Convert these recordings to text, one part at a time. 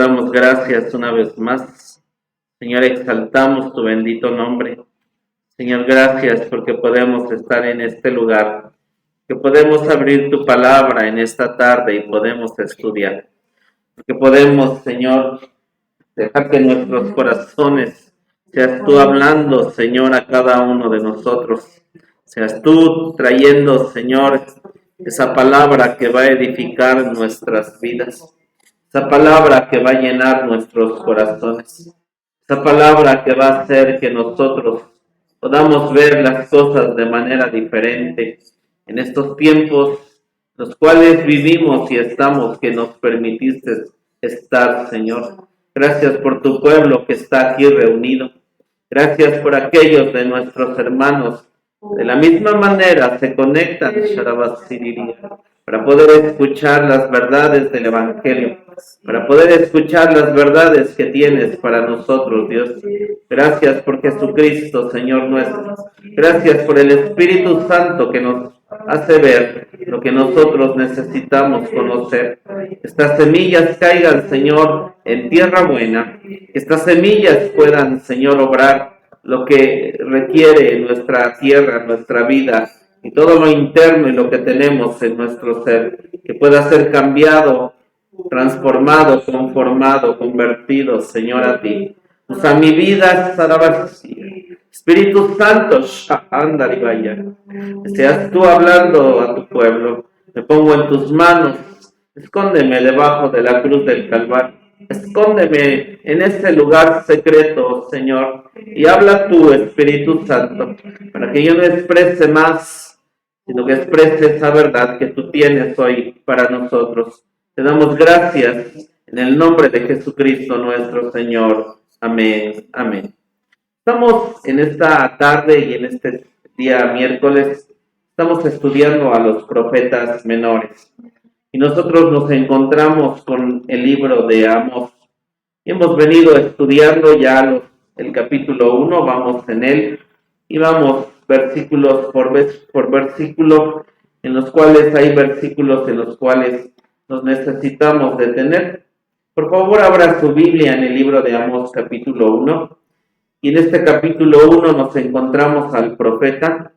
damos gracias una vez más. Señor, exaltamos tu bendito nombre. Señor, gracias porque podemos estar en este lugar, que podemos abrir tu palabra en esta tarde y podemos estudiar. Que podemos, Señor, dejar que nuestros corazones seas tú hablando, Señor, a cada uno de nosotros. Seas tú trayendo, Señor, esa palabra que va a edificar nuestras vidas. Esa palabra que va a llenar nuestros corazones. Esa palabra que va a hacer que nosotros podamos ver las cosas de manera diferente en estos tiempos los cuales vivimos y estamos, que nos permitiste estar, Señor. Gracias por tu pueblo que está aquí reunido. Gracias por aquellos de nuestros hermanos. De la misma manera se conectan, para poder escuchar las verdades del Evangelio, para poder escuchar las verdades que tienes para nosotros, Dios. Gracias por Jesucristo, Señor nuestro. Gracias por el Espíritu Santo que nos hace ver lo que nosotros necesitamos conocer. Estas semillas caigan, Señor, en tierra buena. Que estas semillas puedan, Señor, obrar lo que requiere nuestra tierra, nuestra vida, y todo lo interno y lo que tenemos en nuestro ser, que pueda ser cambiado, transformado, conformado, convertido, Señor, a ti. Usa mi vida, Sarabasi. Espíritu Santo, Shahandaribaya, seas tú hablando a tu pueblo. Me pongo en tus manos. Escóndeme debajo de la cruz del Calvario. Escóndeme en este lugar secreto, Señor, y habla tú, Espíritu Santo, para que yo no exprese más, sino que exprese esa verdad que tú tienes hoy para nosotros. Te damos gracias en el nombre de Jesucristo nuestro Señor. Amén. Amén. Estamos en esta tarde y en este día miércoles, estamos estudiando a los profetas menores. Y nosotros nos encontramos con el libro de Amós. Y hemos venido estudiando ya el capítulo 1, vamos en él, y vamos versículos por versículo, en los cuales hay versículos en los cuales nos necesitamos detener. Por favor, abra su Biblia en el libro de Amós, capítulo 1. Y en este capítulo 1 nos encontramos al profeta,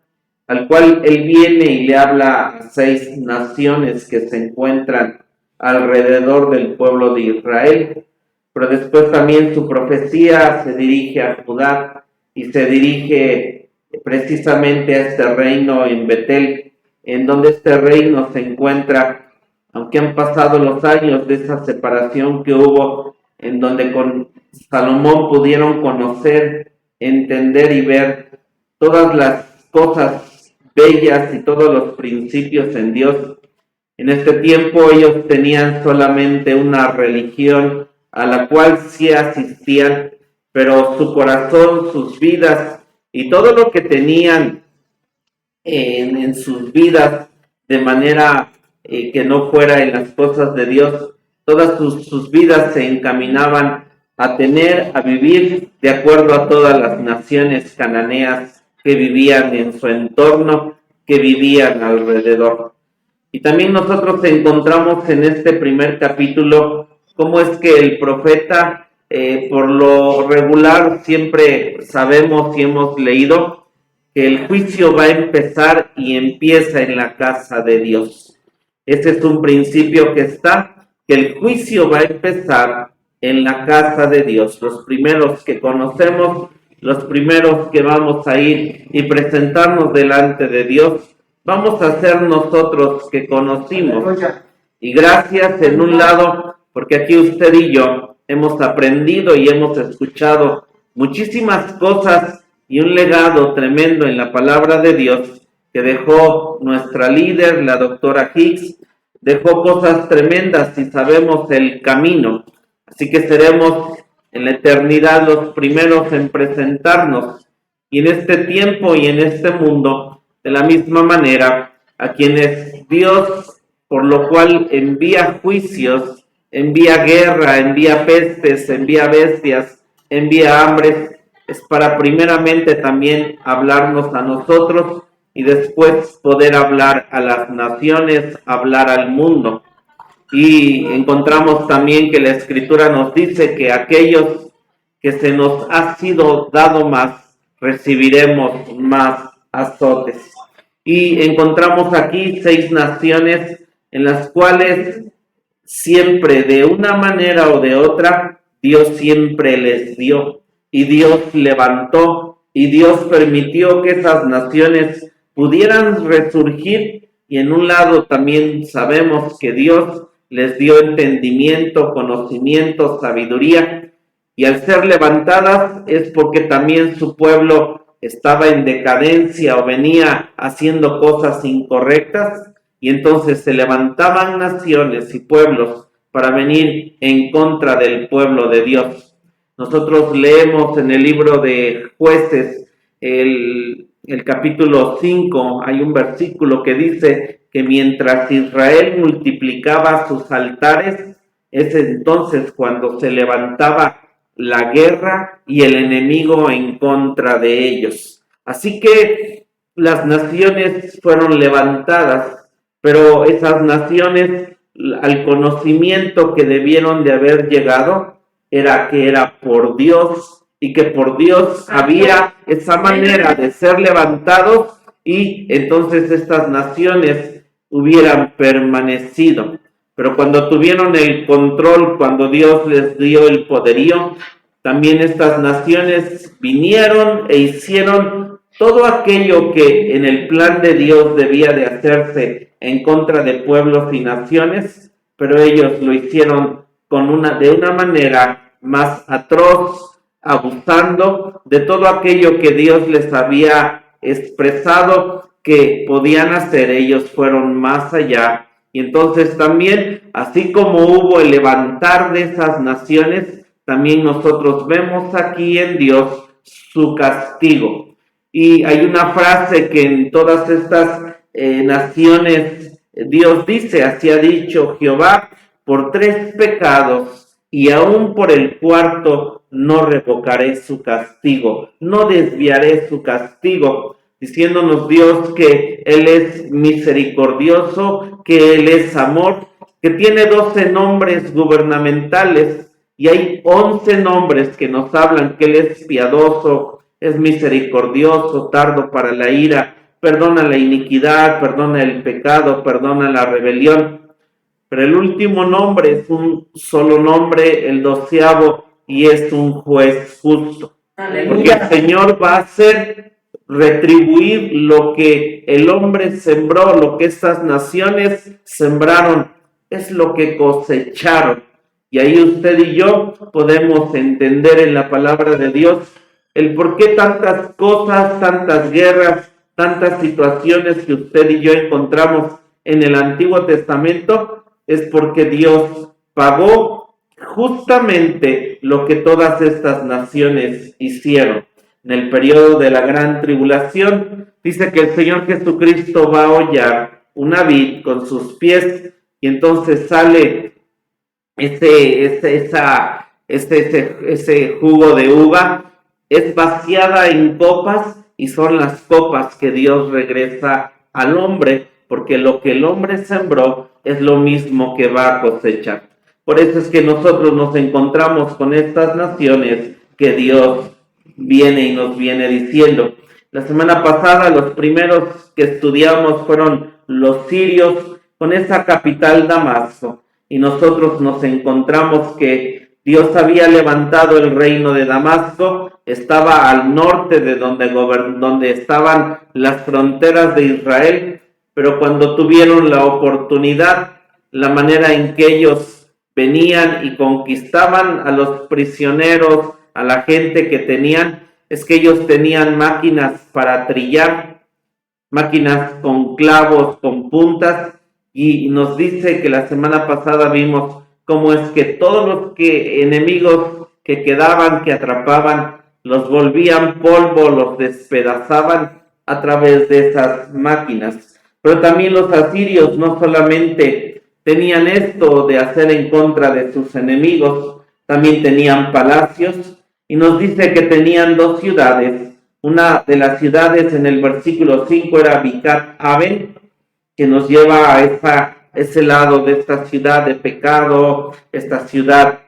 al cual él viene y le habla a 6 naciones que se encuentran alrededor del pueblo de Israel, pero después también su profecía se dirige a Judá y se dirige precisamente a este reino en Betel, en donde este reino se encuentra, aunque han pasado los años de esa separación que hubo, en donde con Salomón pudieron conocer, entender y ver todas las cosas bellas y todos los principios en Dios. En este tiempo ellos tenían solamente una religión a la cual sí asistían, pero su corazón, sus vidas y todo lo que tenían en sus vidas de manera que no fuera en las cosas de Dios, todas sus vidas se encaminaban a vivir de acuerdo a todas las naciones cananeas que vivían en su entorno, que vivían alrededor. Y también nosotros encontramos en este primer capítulo cómo es que el profeta, por lo regular, siempre sabemos y hemos leído que el juicio va a empezar y empieza en la casa de Dios. Ese es un principio que está, que el juicio va a empezar en la casa de Dios. Los primeros que conocemos, los primeros que vamos a ir y presentarnos delante de Dios, vamos a ser nosotros que conocimos. Y gracias en un lado, porque aquí usted y yo hemos aprendido y hemos escuchado muchísimas cosas y un legado tremendo en la palabra de Dios que dejó nuestra líder, la doctora Hicks, dejó cosas tremendas y sabemos el camino. Así que seremos en la eternidad los primeros en presentarnos y en este tiempo y en este mundo de la misma manera a quienes Dios, por lo cual envía juicios, envía guerra, envía pestes, envía bestias, envía hambres, es para primeramente también hablarnos a nosotros y después poder hablar a las naciones, hablar al mundo. Y encontramos también que la Escritura nos dice que aquellos que se nos ha sido dado más, recibiremos más azotes. Y encontramos aquí 6 naciones en las cuales siempre, de una manera o de otra, Dios siempre les dio. Y Dios levantó y Dios permitió que esas naciones pudieran resurgir. Y en un lado también sabemos que Dios les dio entendimiento, conocimiento, sabiduría. Y al ser levantadas es porque también su pueblo estaba en decadencia o venía haciendo cosas incorrectas, y entonces se levantaban naciones y pueblos para venir en contra del pueblo de Dios. Nosotros leemos en el libro de Jueces, el capítulo 5, hay un versículo que dice que mientras Israel multiplicaba sus altares, es entonces cuando se levantaba la guerra y el enemigo en contra de ellos. Así que las naciones fueron levantadas, pero esas naciones, al conocimiento que debieron de haber llegado, era que era por Dios y que por Dios había esa manera de ser levantados, y entonces estas naciones hubieran permanecido. Pero cuando tuvieron el control, cuando Dios les dio el poderío, también estas naciones vinieron e hicieron todo aquello que en el plan de Dios debía de hacerse en contra de pueblos y naciones, pero ellos lo hicieron de una manera más atroz, abusando de todo aquello que Dios les había expresado que podían hacer. Ellos fueron más allá. Y entonces también, así como hubo el levantar de esas naciones, también nosotros vemos aquí en Dios su castigo. Y hay una frase que en todas estas naciones Dios dice: así ha dicho Jehová, por 3 pecados y aún por el 4 no revocaré su castigo, no desviaré su castigo, diciéndonos Dios que Él es misericordioso, que Él es amor, que tiene 12 nombres gubernamentales y hay 11 nombres que nos hablan que Él es piadoso, es misericordioso, tardo para la ira, perdona la iniquidad, perdona el pecado, perdona la rebelión. Pero el último nombre es un solo nombre, el 12º, y es un juez justo. Aleluya. Porque el Señor va a hacer retribuir lo que el hombre sembró, lo que estas naciones sembraron, es lo que cosecharon. Y ahí usted y yo podemos entender en la palabra de Dios el por qué tantas cosas, tantas guerras, tantas situaciones que usted y yo encontramos en el Antiguo Testamento, es porque Dios pagó justamente lo que todas estas naciones hicieron. En el periodo de la gran tribulación, dice que el Señor Jesucristo va a hollar una vid con sus pies, y entonces sale ese jugo de uva, es vaciada en copas, y son las copas que Dios regresa al hombre, porque lo que el hombre sembró es lo mismo que va a cosechar. Por eso es que nosotros nos encontramos con estas naciones que Dios viene y nos viene diciendo. La semana pasada los primeros que estudiamos fueron los sirios con esa capital Damasco, y nosotros nos encontramos que Dios había levantado el reino de Damasco, estaba al norte de donde estaban las fronteras de Israel, pero cuando tuvieron la oportunidad, la manera en que ellos venían y conquistaban a los prisioneros, a la gente que tenían, es que ellos tenían máquinas para trillar, máquinas con clavos, con puntas, y nos dice que la semana pasada vimos cómo es que todos los enemigos que quedaban, que atrapaban, los volvían polvo, los despedazaban a través de esas máquinas. Pero también los asirios no solamente tenían esto de hacer en contra de sus enemigos, también tenían palacios, y nos dice que tenían 2 ciudades. Una de las ciudades en el versículo 5 era Bicat Aven, que nos lleva a esa ese lado de esta ciudad de pecado, esta ciudad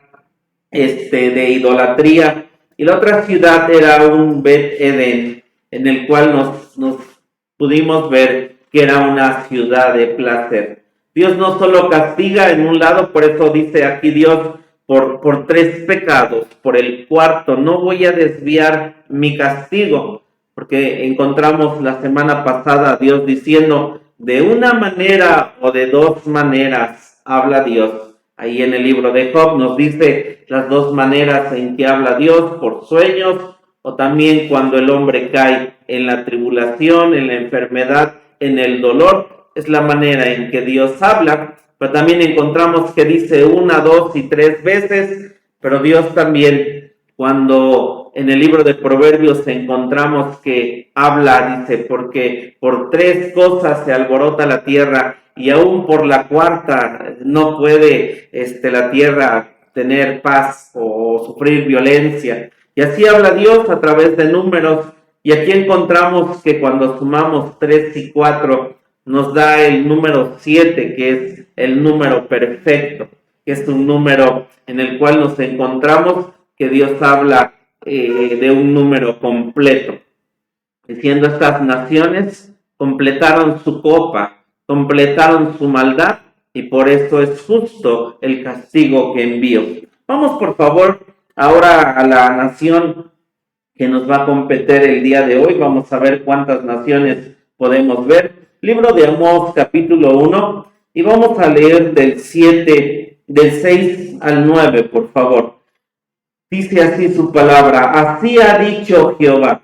de idolatría, y la otra ciudad era un Bet Eden, en el cual nos pudimos ver que era una ciudad de placer. Dios no solo castiga en un lado, por eso dice aquí Dios, por 3 pecados, por el cuarto, no voy a desviar mi castigo, porque encontramos la semana pasada a Dios diciendo, de una manera o de 2 maneras habla Dios. Ahí en el libro de Job nos dice las 2 maneras en que habla Dios, por sueños, o también cuando el hombre cae en la tribulación, en la enfermedad, en el dolor, es la manera en que Dios habla. Pero también encontramos que dice 1, 2 y 3 veces, pero Dios también, cuando en el libro de Proverbios encontramos que habla, dice, porque por 3 cosas se alborota la tierra y aún por la cuarta no puede la tierra tener paz o sufrir violencia. Y así habla Dios a través de números, y aquí encontramos que cuando sumamos 3 y 4 nos da el número 7, que es el número perfecto, que es un número en el cual nos encontramos que Dios habla de un número completo, diciendo estas naciones completaron su copa, completaron su maldad, y por eso es justo el castigo que envío. Vamos por favor ahora a la nación que nos va a competir el día de hoy. Vamos a ver cuántas naciones podemos ver. Libro de Amós, capítulo 1, y vamos a leer del 6 al 9, por favor. Dice así su palabra: así ha dicho Jehová,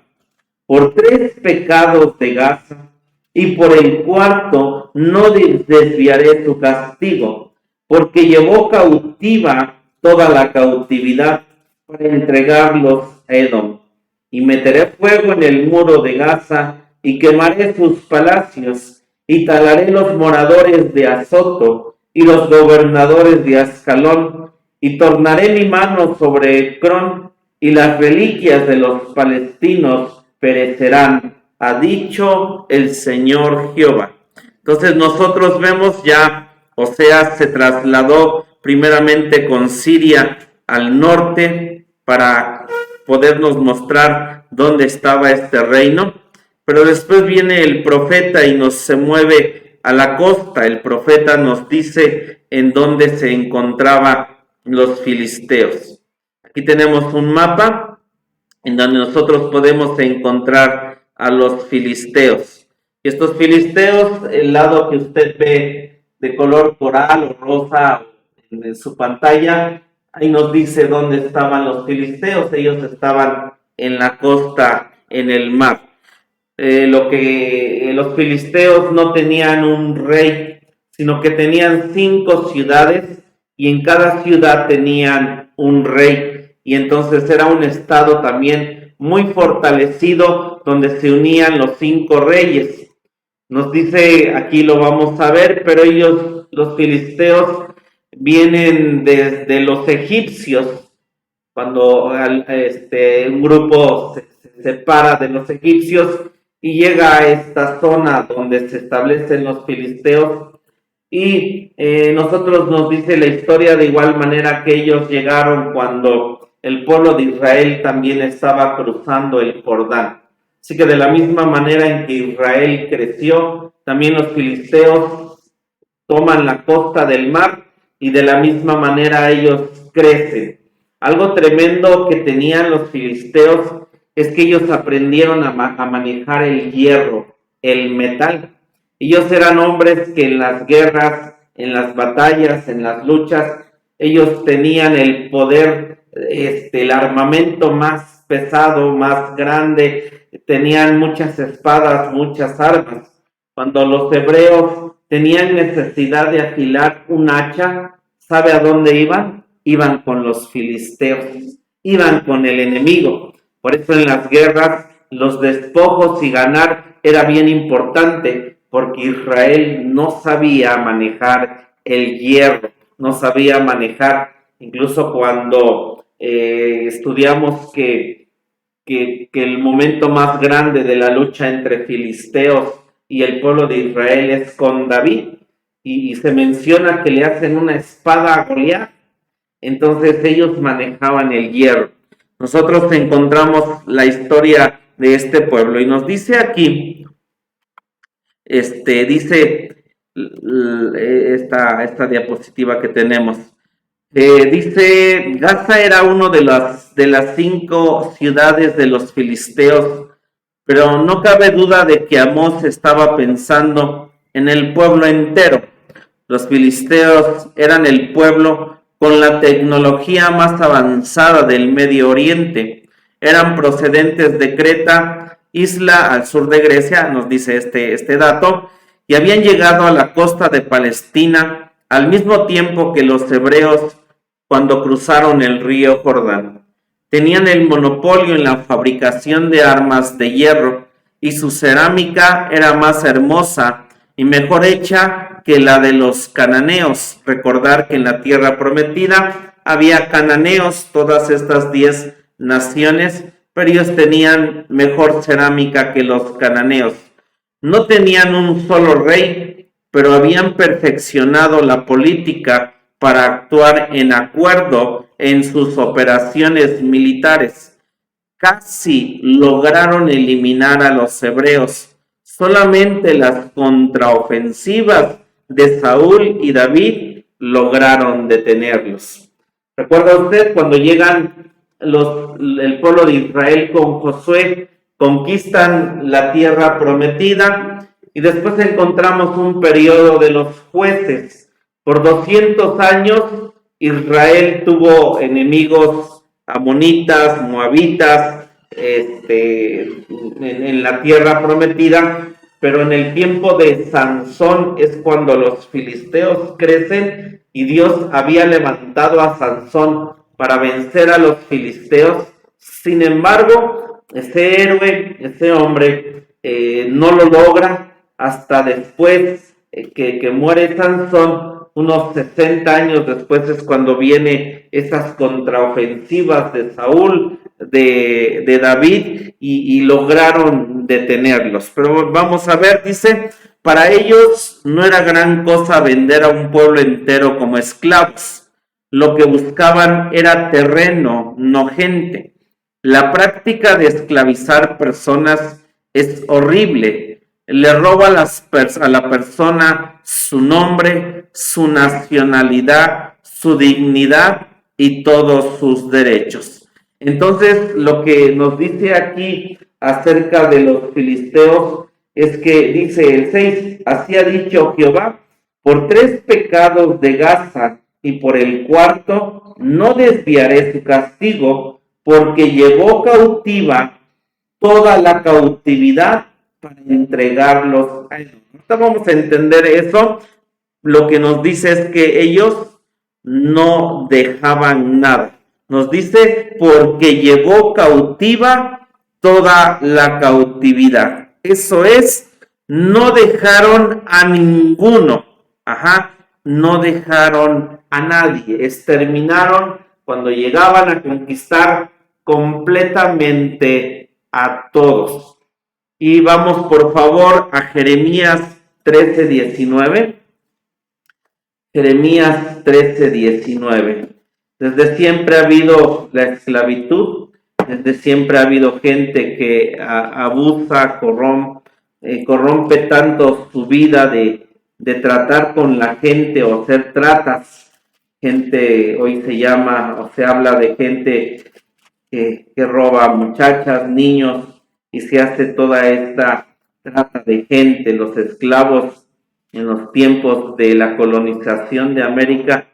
por 3 pecados de Gaza, y por el cuarto no desviaré su castigo, porque llevó cautiva toda la cautividad para entregarlos a Edom. Y meteré fuego en el muro de Gaza, y quemaré sus palacios, y talaré los moradores de Azoto, y los gobernadores de Ascalón, y tornaré mi mano sobre Ecrón, y las reliquias de los palestinos perecerán, ha dicho el Señor Jehová. Entonces nosotros vemos ya, Oseas se trasladó primeramente con Siria al norte para podernos mostrar dónde estaba este reino, pero después viene el profeta y se mueve a la costa. El profeta nos dice en dónde se encontraban los filisteos. Aquí tenemos un mapa en donde nosotros podemos encontrar a los filisteos. Y estos filisteos, el lado que usted ve de color coral o rosa en su pantalla, ahí nos dice dónde estaban los filisteos. Ellos estaban en la costa, en el mar. Los filisteos no tenían un rey, sino que tenían 5 ciudades, y en cada ciudad tenían un rey, y entonces era un estado también muy fortalecido donde se unían los 5 reyes. Nos dice, aquí lo vamos a ver, pero ellos, los filisteos, vienen desde los egipcios. Cuando un grupo se separa de los egipcios y llega a esta zona donde se establecen los filisteos, y nosotros nos dice la historia de igual manera que ellos llegaron cuando el pueblo de Israel también estaba cruzando el Jordán. Así que de la misma manera en que Israel creció, también los filisteos toman la costa del mar, y de la misma manera ellos crecen. Algo tremendo que tenían los filisteos es que ellos aprendieron a manejar el hierro, el metal. Ellos eran hombres que en las guerras, en las batallas, en las luchas, ellos tenían el poder, el armamento más pesado, más grande, tenían muchas espadas, muchas armas. Cuando los hebreos tenían necesidad de afilar un hacha, ¿sabe a dónde iban? Iban con los filisteos, iban con el enemigo. Por eso en las guerras los despojos y ganar era bien importante, porque Israel no sabía manejar el hierro, no sabía manejar, incluso cuando estudiamos que el momento más grande de la lucha entre filisteos y el pueblo de Israel es con David, y se menciona que le hacen una espada a Goliat. Entonces ellos manejaban el hierro. Nosotros encontramos la historia de este pueblo y nos dice aquí, dice esta diapositiva que tenemos, dice, Gaza era uno de las 5 ciudades de los filisteos, pero no cabe duda de que Amós estaba pensando en el pueblo entero. Los filisteos eran el pueblo con la tecnología más avanzada del Medio Oriente. Eran procedentes de Creta, isla al sur de Grecia, nos dice este dato, y habían llegado a la costa de Palestina al mismo tiempo que los hebreos cuando cruzaron el río Jordán. Tenían el monopolio en la fabricación de armas de hierro y su cerámica era más hermosa y mejor hecha que la de los cananeos. Recordar que en la tierra prometida había cananeos, todas estas 10 naciones, pero ellos tenían mejor cerámica que los cananeos. No tenían un solo rey, pero habían perfeccionado la política para actuar en acuerdo en sus operaciones militares. Casi lograron eliminar a los hebreos. Solamente las contraofensivas de Saúl y David lograron detenerlos. ¿Recuerda usted cuando llegan el pueblo de Israel con Josué, conquistan la tierra prometida y después encontramos un periodo de los jueces? Por 200 años Israel tuvo enemigos amonitas, moabitas, en la tierra prometida, pero en el tiempo de Sansón es cuando los filisteos crecen y Dios había levantado a Sansón para vencer a los filisteos. Sin embargo, ese héroe, ese hombre, no lo logra hasta después que muere Sansón. Unos 60 años después es cuando vienen esas contraofensivas de Saúl, de David, y lograron detenerlos. Pero vamos a ver, dice, para ellos no era gran cosa vender a un pueblo entero como esclavos. Lo que buscaban era terreno, no gente. La práctica de esclavizar personas es horrible. Le roba a la persona su nombre, su nacionalidad, su dignidad y todos sus derechos. Entonces, lo que nos dice aquí acerca de los filisteos es que dice el 6, así ha dicho Jehová, por 3 pecados de Gaza y por el 4 no desviaré su castigo, porque llevó cautiva toda la cautividad para entregarlos a ellos. Ahorita vamos a entender eso. Lo que nos dice es que ellos no dejaban nada. Nos dice, porque llevó cautiva toda la cautividad. Eso es, no dejaron a ninguno. No dejaron a nadie. Exterminaron cuando llegaban a conquistar completamente a todos. Y vamos por favor a Jeremías 13:19. Jeremías 13:19. Desde siempre ha habido la esclavitud, desde siempre ha habido gente que abusa, corrompe tanto su vida de tratar con la gente o hacer tratas. Gente, hoy se llama o se habla de gente que roba muchachas, niños, y se hace toda esta trata de gente. Los esclavos en los tiempos de la colonización de América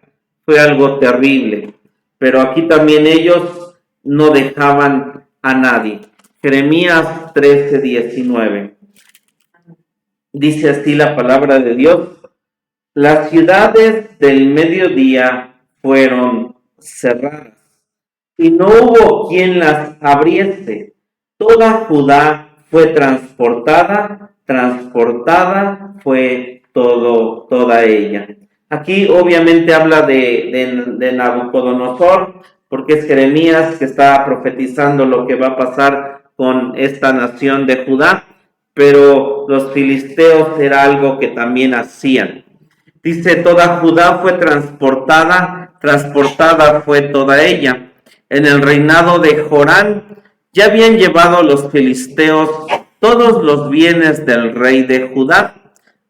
fue algo terrible, pero aquí también ellos no dejaban a nadie. Jeremías 13:19. Dice así la palabra de Dios: las ciudades del mediodía fueron cerradas y no hubo quien las abriese. Toda Judá fue transportada fue toda ella. Aquí obviamente habla de Nabucodonosor, porque es Jeremías que está profetizando lo que va a pasar con esta nación de Judá, pero los filisteos era algo que también hacían. Dice, toda Judá fue transportada fue toda ella. En el reinado de Jorán ya habían llevado los filisteos todos los bienes del rey de Judá,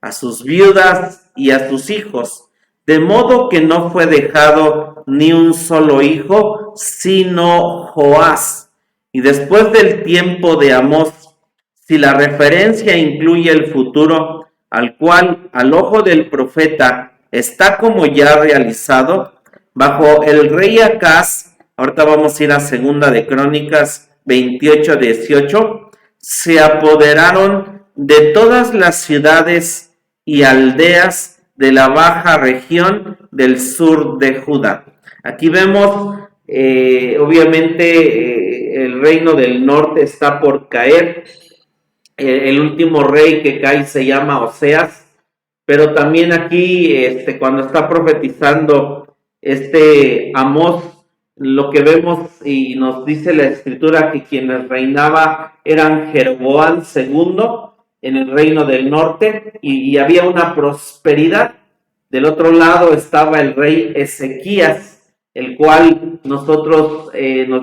a sus viudas y a sus hijos, de modo que no fue dejado ni un solo hijo, sino Joás. Y después del tiempo de Amós, si la referencia incluye el futuro, al cual al ojo del profeta está como ya realizado, bajo el rey Acaz, ahorita vamos a ir a Segunda de Crónicas 28-18, se apoderaron de todas las ciudades y aldeas de la baja región del sur de Judá. Aquí vemos, obviamente, el reino del norte está por caer. El último rey que cae se llama Oseas, pero también aquí, cuando está profetizando Amós, lo que vemos y nos dice la escritura que quienes reinaba eran Jeroboam II en el reino del norte y había una prosperidad. Del otro lado estaba el rey Ezequías, el cual nos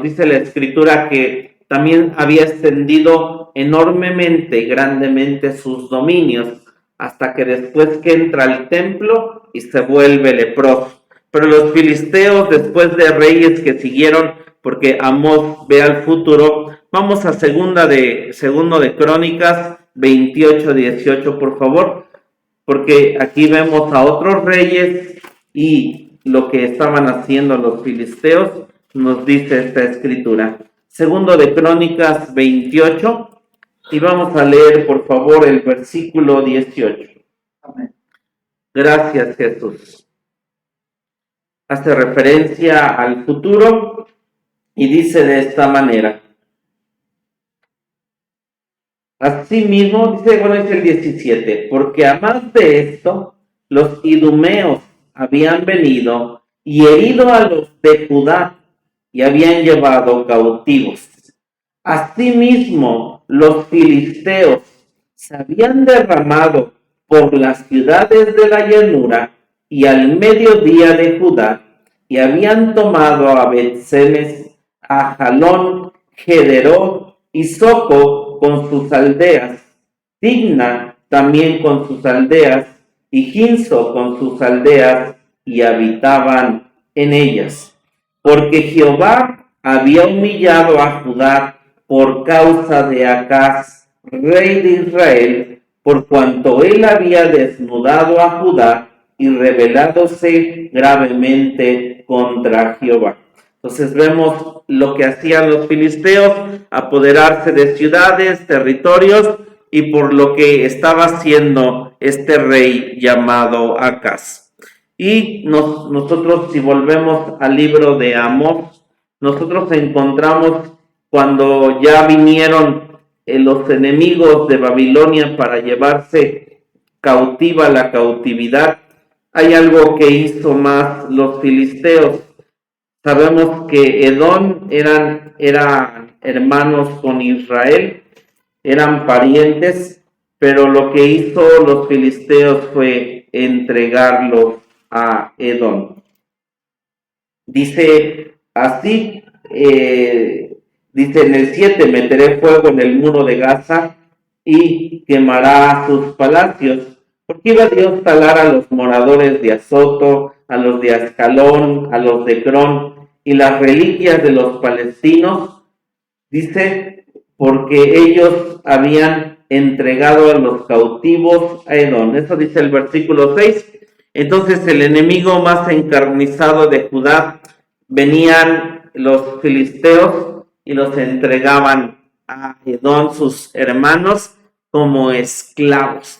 dice la escritura que también había extendido enormemente y grandemente sus dominios, hasta que después que entra al templo y se vuelve leproso. Pero los filisteos, después de reyes que siguieron, porque Amós ve al futuro, vamos a segundo de Crónicas 28-18, por favor, porque aquí vemos a otros reyes y lo que estaban haciendo los filisteos, nos dice esta escritura. Segundo de Crónicas 28, y vamos a leer, por favor, el versículo 18. Amén. Gracias, Jesús. Hace referencia al futuro y dice de esta manera. Asimismo, dice el 17, porque a más de esto, los idumeos habían venido y herido a los de Judá y habían llevado cautivos. Asimismo, los filisteos se habían derramado por las ciudades de la llanura y al mediodía de Judá, y habían tomado a Bet-Semes, a Jalón, Gederot y Soco con sus aldeas, Timna también con sus aldeas, y Ginso con sus aldeas, y habitaban en ellas. Porque Jehová había humillado a Judá por causa de Acaz, rey de Israel, por cuanto él había desnudado a Judá y rebeládose gravemente contra Jehová. Entonces vemos lo que hacían los filisteos, apoderarse de ciudades, territorios, y por lo que estaba haciendo este rey llamado Acaz. Y nosotros, si volvemos al libro de Amós, nosotros encontramos cuando ya vinieron los enemigos de Babilonia para llevarse cautiva la cautividad. Hay algo que hizo más los filisteos. Sabemos que Edom eran hermanos con Israel, eran parientes, pero lo que hizo los filisteos fue entregarlos a Edom. Dice así, dice en el 7, meteré fuego en el muro de Gaza y quemará sus palacios. Porque iba Dios a talar a los moradores de Azoto, a los de Ascalón, a los de Crón, y las reliquias de los palestinos, dice, porque ellos habían entregado a los cautivos a Edom. Eso dice el versículo 6. Entonces el enemigo más encarnizado de Judá, venían los filisteos y los entregaban a Edom, sus hermanos, como esclavos.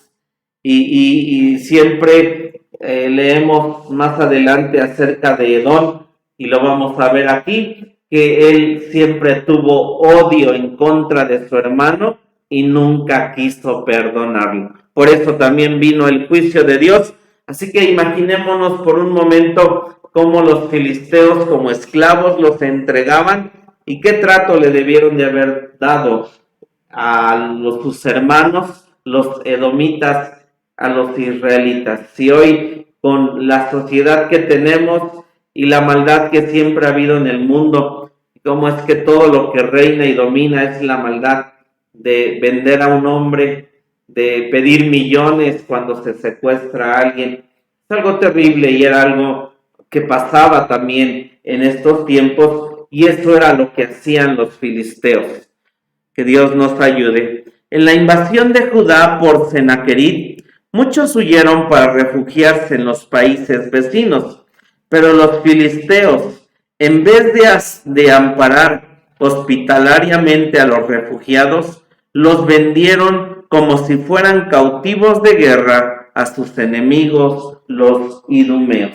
Y siempre leemos más adelante acerca de Edom, y lo vamos a ver aquí, que él siempre tuvo odio en contra de su hermano y nunca quiso perdonarlo. Por eso también vino el juicio de Dios. Así que imaginémonos por un momento cómo los filisteos como esclavos los entregaban y qué trato le debieron de haber dado a sus hermanos, los edomitas, a los israelitas. Si hoy con la sociedad que tenemos y la maldad que siempre ha habido en el mundo. Cómo es que todo lo que reina y domina es la maldad de vender a un hombre, de pedir millones cuando se secuestra a alguien. Es algo terrible y era algo que pasaba también en estos tiempos, y eso era lo que hacían los filisteos. Que Dios nos ayude. En la invasión de Judá por Sennacherib, muchos huyeron para refugiarse en los países vecinos, pero los filisteos, en vez de amparar hospitalariamente a los refugiados, los vendieron como si fueran cautivos de guerra a sus enemigos, los idumeos.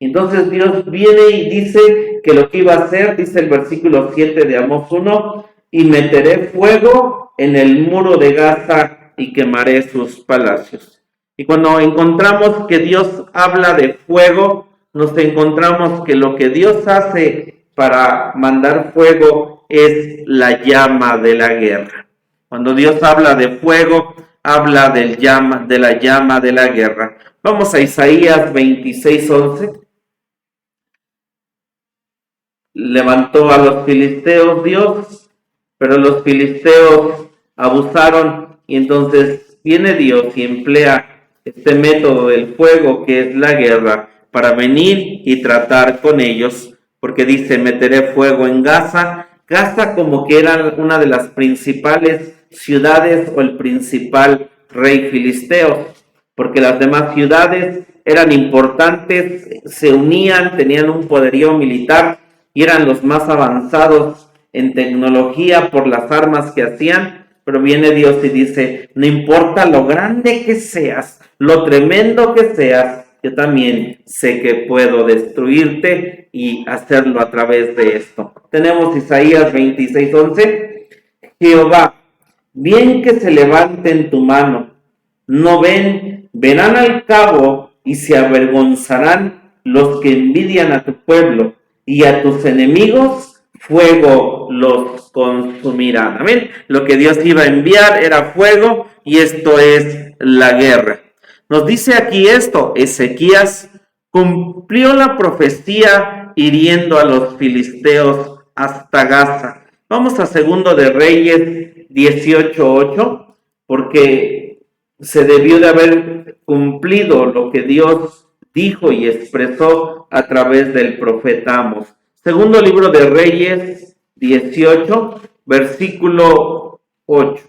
Entonces Dios viene y dice que lo que iba a hacer, dice el versículo 7 de Amós 1, y meteré fuego en el muro de Gaza y quemaré sus palacios. Y cuando encontramos que Dios habla de fuego, nos encontramos que lo que Dios hace para mandar fuego es la llama de la guerra. Cuando Dios habla de fuego, habla de la llama de la guerra. Vamos a Isaías 26:11. Levantó a los filisteos Dios, pero los filisteos abusaron, y entonces viene Dios y emplea este método del fuego, que es la guerra, para venir y tratar con ellos, porque dice, meteré fuego en Gaza. Gaza como que era una de las principales ciudades o el principal rey filisteo, porque las demás ciudades eran importantes, se unían, tenían un poderío militar y eran los más avanzados en tecnología por las armas que hacían. Pero viene Dios y dice, no importa lo grande que seas, lo tremendo que seas, yo también sé que puedo destruirte y hacerlo a través de esto. Tenemos Isaías 26:11. Jehová, bien que se levante en tu mano, no verán al cabo y se avergonzarán los que envidian a tu pueblo, y a tus enemigos fuego los consumirá. Amén. Lo que Dios iba a enviar era fuego, y esto es la guerra. Nos dice aquí esto, Ezequías cumplió la profecía hiriendo a los filisteos hasta Gaza. Vamos a 2 de Reyes 18:8, porque se debió de haber cumplido lo que Dios dijo y expresó a través del profeta Amós. Segundo libro de Reyes 18, versículo 8.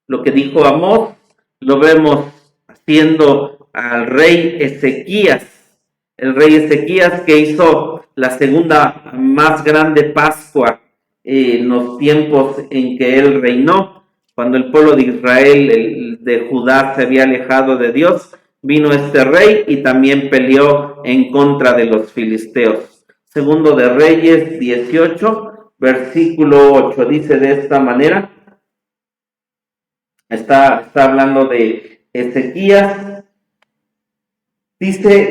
Lo que dijo Amós lo vemos haciendo al rey Ezequías. El rey Ezequías, que hizo la segunda más grande Pascua en los tiempos en que él reinó, cuando el pueblo de Israel, de Judá, se había alejado de Dios, vino este rey y también peleó en contra de los filisteos. Segundo de Reyes 18, versículo 8, dice de esta manera, está hablando de Ezequías, dice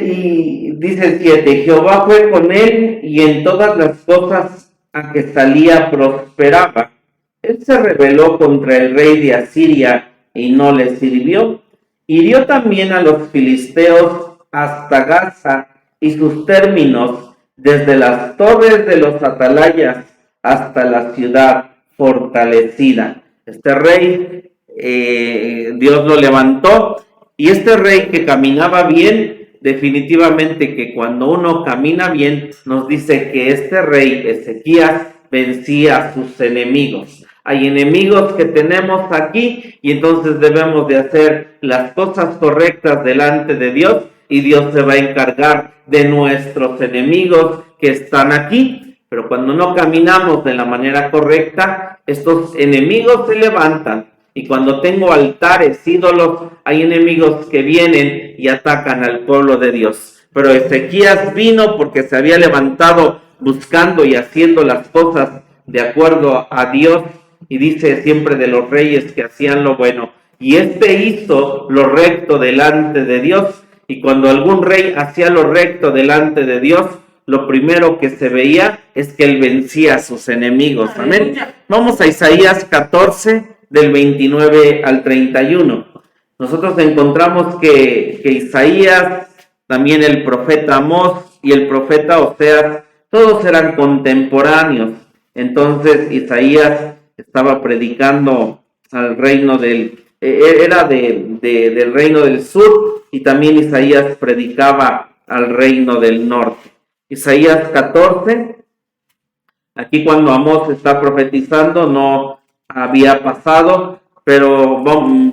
el 7, Jehová fue con él y en todas las cosas a que salía prosperaba. Él se rebeló contra el rey de Asiria y no le sirvió. Hirió también a los filisteos hasta Gaza y sus términos, desde las torres de los atalayas hasta la ciudad fortalecida. Este rey, Dios lo levantó, y este rey que caminaba bien, definitivamente que cuando uno camina bien, nos dice que este rey Ezequías vencía a sus enemigos. Hay enemigos que tenemos aquí, y entonces debemos de hacer las cosas correctas delante de Dios, y Dios se va a encargar de nuestros enemigos que están aquí. Pero cuando no caminamos de la manera correcta, estos enemigos se levantan. Y cuando tengo altares, ídolos, hay enemigos que vienen y atacan al pueblo de Dios. Pero Ezequías vino porque se había levantado buscando y haciendo las cosas de acuerdo a Dios. Y dice siempre de los reyes que hacían lo bueno. Y hizo lo recto delante de Dios. Y cuando algún rey hacía lo recto delante de Dios, lo primero que se veía es que él vencía a sus enemigos. Amén. Vamos a Isaías 14, del 29 al 31. Nosotros encontramos que Isaías, también el profeta Amós y el profeta Oseas, todos eran contemporáneos. Entonces Isaías estaba predicando al reino era del reino del sur, y también Isaías predicaba al reino del norte. Isaías 14, aquí cuando Amós está profetizando no había pasado, pero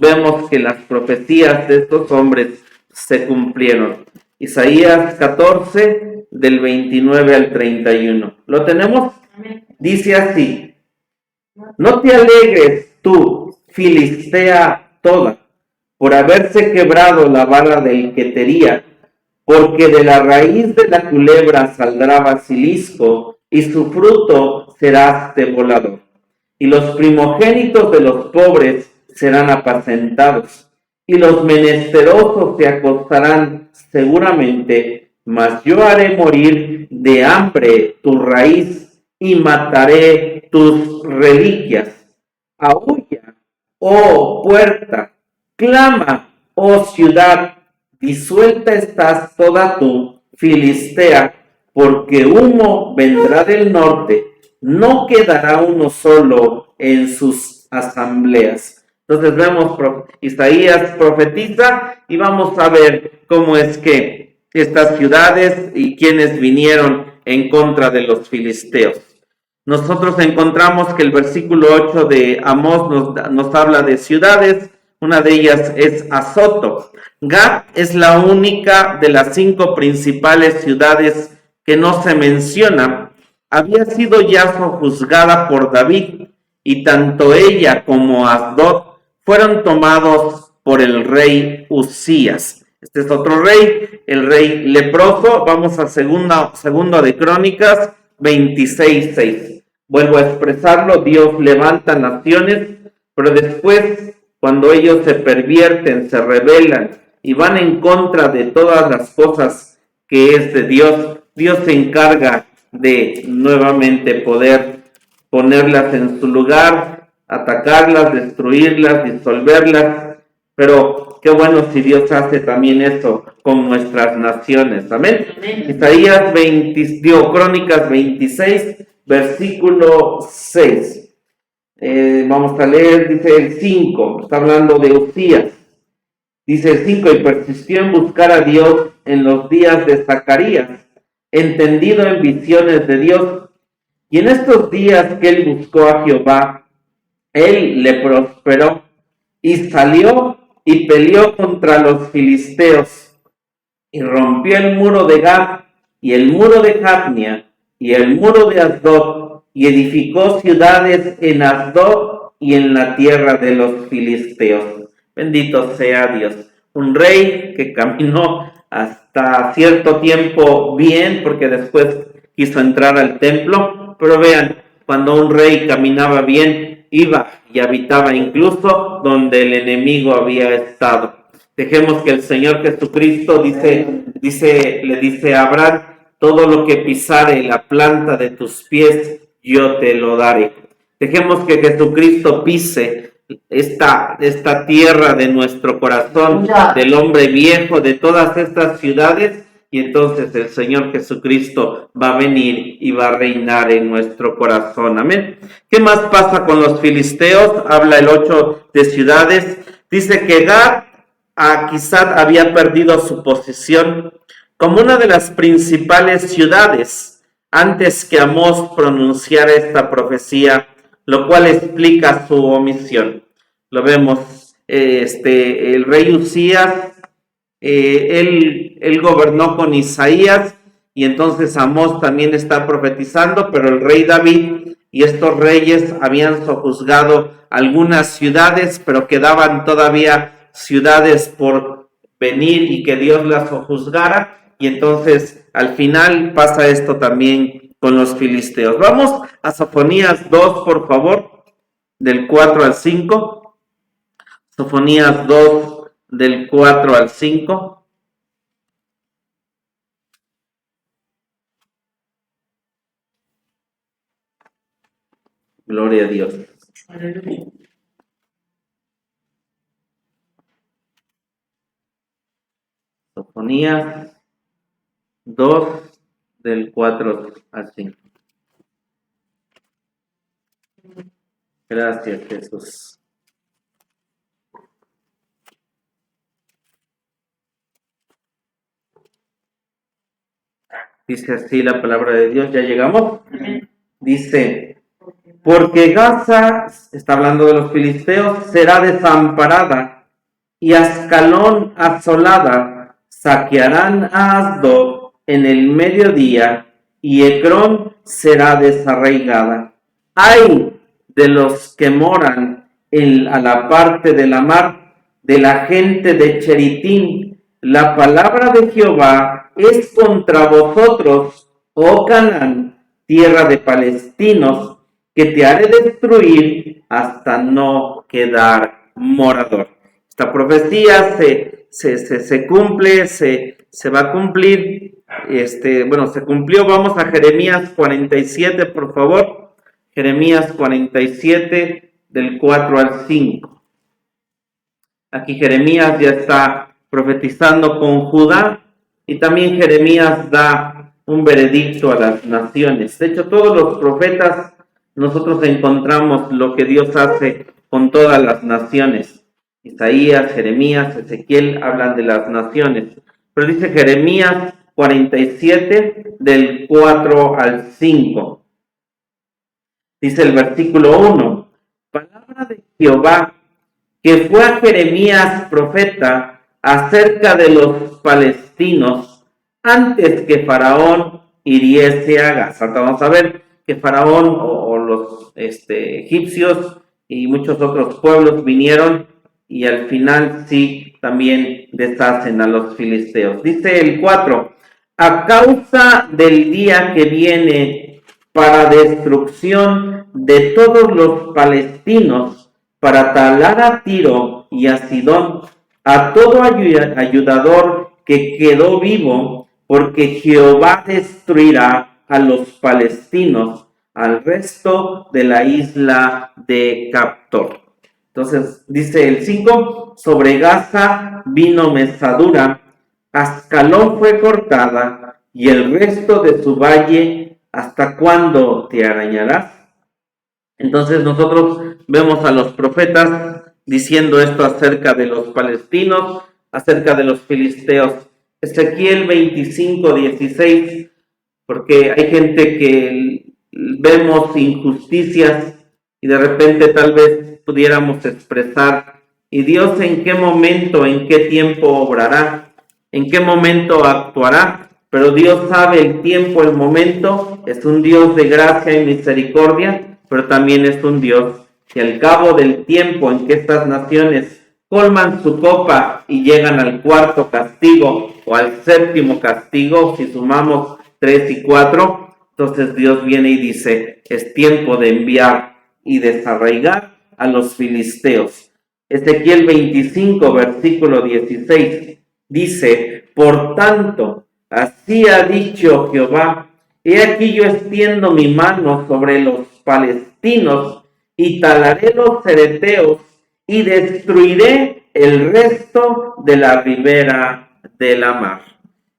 vemos que las profecías de estos hombres se cumplieron. Isaías 14, del 29 al 31. ¿Lo tenemos? Dice así: no te alegres tú, Filistea toda, por haberse quebrado la vara del que tería, porque de la raíz de la culebra saldrá basilisco, y su fruto será volador. Y los primogénitos de los pobres serán apacentados, y los menesterosos se acostarán seguramente, mas yo haré morir de hambre tu raíz, y mataré tus reliquias. Aúlla, oh puerta, clama, oh ciudad, disuelta estás toda tú, Filistea, porque humo vendrá del norte, no quedará uno solo en sus asambleas. Entonces vemos, Isaías profetiza, y vamos a ver cómo es que estas ciudades y quienes vinieron en contra de los filisteos. Nosotros encontramos que el versículo 8 de Amós nos habla de ciudades. Una de ellas es Azoto. Gat es la única de las 5 principales ciudades que no se menciona. Había sido ya sojuzgada por David, y tanto ella como Asdod fueron tomados por el rey Usías. Este es otro rey, el rey leproso. Vamos a segunda de Crónicas 26:6. Vuelvo a expresarlo: Dios levanta naciones, pero después, cuando ellos se pervierten, se rebelan y van en contra de todas las cosas que es de Dios, Dios se encarga de nuevamente poder ponerlas en su lugar, atacarlas, destruirlas, disolverlas. Pero qué bueno si Dios hace también eso con nuestras naciones. Amén. Isaías Crónicas 26, versículo 6. Vamos a leer, dice el 5, está hablando de Usías. Dice el 5: y persistió en buscar a Dios en los días de Zacarías, entendido en visiones de Dios. Y en estos días que él buscó a Jehová, él le prosperó, y salió y peleó contra los filisteos, y rompió el muro de Gad, y el muro de Jabnia, y el muro de Asdod, y edificó ciudades en Asdod y en la tierra de los filisteos. Bendito sea Dios. Un rey que caminó hasta cierto tiempo bien, porque después quiso entrar al templo, pero vean, cuando un rey caminaba bien, iba y habitaba incluso donde el enemigo había estado. Dejemos que el Señor Jesucristo le dice a Abraham: todo lo que pisare la planta de tus pies, yo te lo daré. Dejemos que Jesucristo pise esta tierra de nuestro corazón, del hombre viejo, de todas estas ciudades, y entonces el Señor Jesucristo va a venir y va a reinar en nuestro corazón. Amén. ¿Qué más pasa con los filisteos? Habla el 8 de ciudades. Dice que Gad, Aquisat, había perdido su posición como una de las principales ciudades antes que Amós pronunciara esta profecía, lo cual explica su omisión. Lo vemos, el rey Usías, él gobernó con Isaías, y entonces Amós también está profetizando, pero el rey David y estos reyes habían sojuzgado algunas ciudades, pero quedaban todavía ciudades por venir y que Dios las sojuzgara, y entonces al final pasa esto también con los filisteos. Vamos a Sofonías 2, por favor, del 4 al 5. Sofonías 2, del 4 al 5. Gloria a Dios. Sofonías 2, del 4 al 5. Gracias, Jesús. Dice así la palabra de Dios, ya llegamos. Dice, porque Gaza, está hablando de los filisteos, será desamparada y Ascalón asolada, saquearán a Asdod en el mediodía y Ecrón será desarraigada. ¡Ay de los que moran a la parte de la mar, de la gente de Cheritín! La palabra de Jehová es contra vosotros, oh Canaán, tierra de palestinos, que te haré destruir hasta no quedar morador. Esta profecía se cumple, se va a cumplir, se cumplió. Vamos a Jeremías 47, por favor. Jeremías 47, del 4 al 5. Aquí Jeremías ya está profetizando con Judá, y también Jeremías da un veredicto a las naciones. De hecho, todos los profetas, nosotros encontramos lo que Dios hace con todas las naciones. Isaías, Jeremías, Ezequiel hablan de las naciones. Pero dice Jeremías 47, del 4 al 5. Dice el versículo 1, palabra de Jehová que fue a Jeremías profeta acerca de los palestinos antes que Faraón hiriese a Gaza. Ahora vamos a ver que Faraón o los egipcios y muchos otros pueblos vinieron y al final sí también deshacen a los filisteos. Dice el 4, a causa del día que viene para destrucción de todos los palestinos, para talar a Tiro y a Sidón, a todo ayudador que quedó vivo, porque Jehová destruirá a los palestinos, al resto de la isla de Captor. Entonces dice el 5, sobre Gaza vino mesadura, Ascalón fue cortada, y el resto de su valle, ¿hasta cuándo te arañarás? Entonces nosotros vemos a los profetas diciendo esto acerca de los palestinos, acerca de los filisteos. Ezequiel 25, 16, porque hay gente que vemos injusticias y de repente tal vez pudiéramos expresar, ¿y Dios en qué momento, en qué tiempo obrará? ¿En qué momento actuará? Pero Dios sabe el tiempo, el momento, es un Dios de gracia y misericordia, pero también es un Dios que al cabo del tiempo en que estas naciones colman su copa y llegan al cuarto castigo o al séptimo castigo, si sumamos 3 y 4, entonces Dios viene y dice, es tiempo de enviar y desarraigar a los filisteos. Ezequiel 25, versículo 16, dice, por tanto, así ha dicho Jehová, he aquí yo extiendo mi mano sobre los palestinos y talaré los cereteos y destruiré el resto de la ribera de la mar.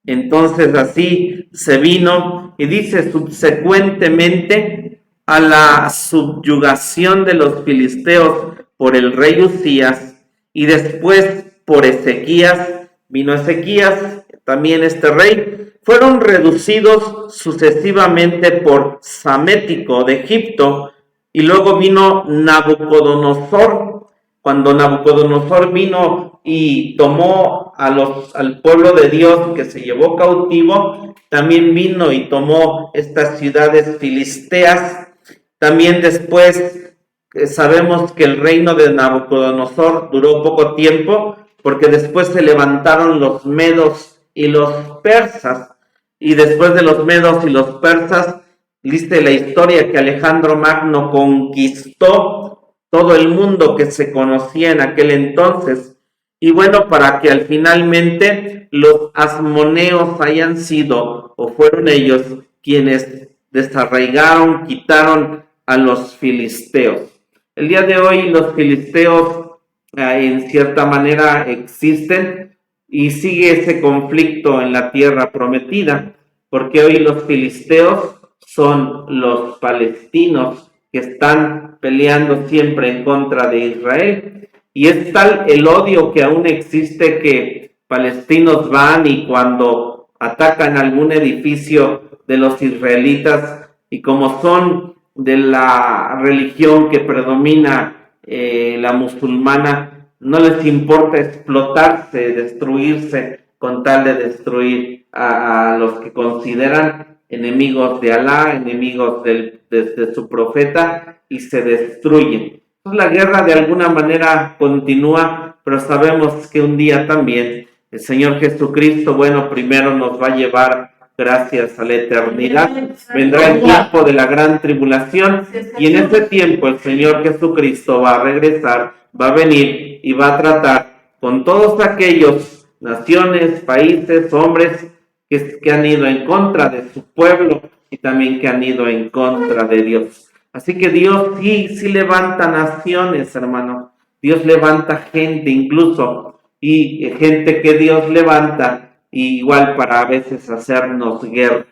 Entonces así se vino y dice subsecuentemente a la subyugación de los filisteos por el rey Uzías y después por Ezequías, vino Ezequías, también este rey, fueron reducidos sucesivamente por Psamético de Egipto, y luego vino Nabucodonosor. Cuando Nabucodonosor vino y tomó al pueblo de Dios que se llevó cautivo, también vino y tomó estas ciudades filisteas. También después sabemos que el reino de Nabucodonosor duró poco tiempo, porque después se levantaron los medos y los persas, y después de los medos y los persas, dice la historia que Alejandro Magno conquistó todo el mundo que se conocía en aquel entonces, y bueno, para que al finalmente los asmoneos hayan sido, o fueron ellos, quienes desarraigaron, quitaron a los filisteos. El día de hoy los filisteos en cierta manera existen, y sigue ese conflicto en la tierra prometida, porque hoy los filisteos son los palestinos que están peleando siempre en contra de Israel. Y es tal el odio que aún existe que palestinos van y cuando atacan algún edificio de los israelitas, y como son de la religión que predomina, la musulmana, no les importa explotarse, destruirse, con tal de destruir a los que consideran enemigos de Alá, enemigos de su profeta, y se destruyen. Entonces la guerra de alguna manera continúa, pero sabemos que un día también el Señor Jesucristo, bueno, primero nos va a llevar gracias a la eternidad, vendrá el tiempo de la gran tribulación, y en ese tiempo el Señor Jesucristo va a regresar, va a venir y va a tratar con todos aquellos naciones, países, hombres que han ido en contra de su pueblo y también que han ido en contra de Dios. Así que Dios sí levanta naciones, hermano. Dios levanta gente incluso, y gente que Dios levanta igual para a veces hacernos guerra,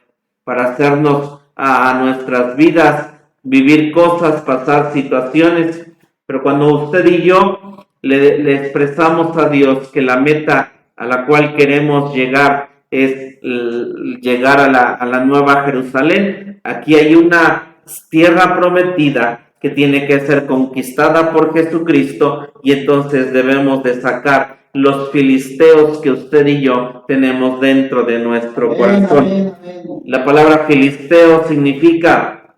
para hacernos a nuestras vidas vivir cosas, pasar situaciones. Pero cuando usted y yo le expresamos a Dios que la meta a la cual queremos llegar es llegar a la Nueva Jerusalén, aquí hay una tierra prometida que tiene que ser conquistada por Jesucristo, y entonces debemos de sacar los filisteos que usted y yo tenemos dentro de nuestro corazón. La palabra filisteo significa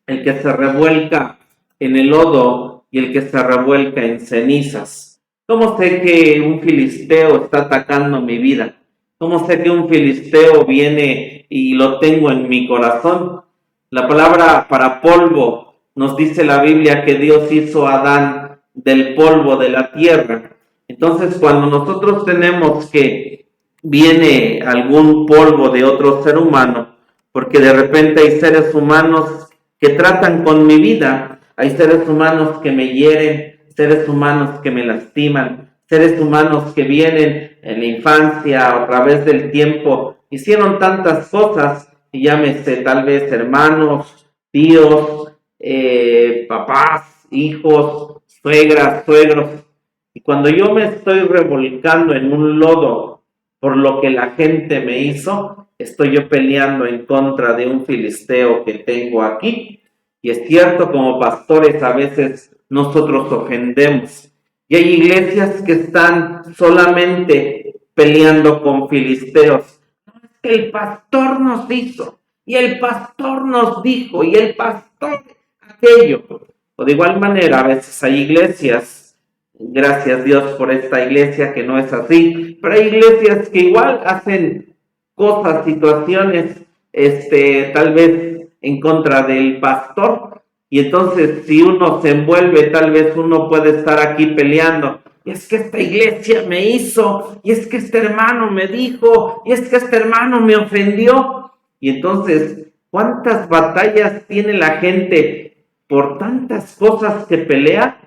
el que se revuelca en el lodo y el que se revuelca en cenizas. ¿Cómo sé que un filisteo está atacando mi vida? ¿Cómo sé que un filisteo viene y lo tengo en mi corazón? La palabra para polvo nos dice la Biblia que Dios hizo a Adán del polvo de la tierra. Entonces, cuando nosotros tenemos que viene algún polvo de otro ser humano, porque de repente hay seres humanos que tratan con mi vida, hay seres humanos que me hieren, seres humanos que me lastiman, seres humanos que vienen en la infancia o a través del tiempo, hicieron tantas cosas, y llámese tal vez hermanos, tíos, papás, hijos, suegras, suegros. Y cuando yo me estoy revolcando en un lodo por lo que la gente me hizo, estoy yo peleando en contra de un filisteo que tengo aquí. Y es cierto, como pastores a veces nosotros ofendemos. Y hay iglesias que están solamente peleando con filisteos. Es que el pastor nos hizo, y el pastor nos dijo, y el pastor aquello. O de igual manera, a veces hay iglesias, gracias Dios por esta iglesia que no es así, pero hay iglesias que igual hacen cosas, situaciones, tal vez en contra del pastor, y entonces si uno se envuelve, tal vez uno puede estar aquí peleando, y es que esta iglesia me hizo, y es que este hermano me dijo, y es que este hermano me ofendió, y entonces, ¿cuántas batallas tiene la gente por tantas cosas que pelea?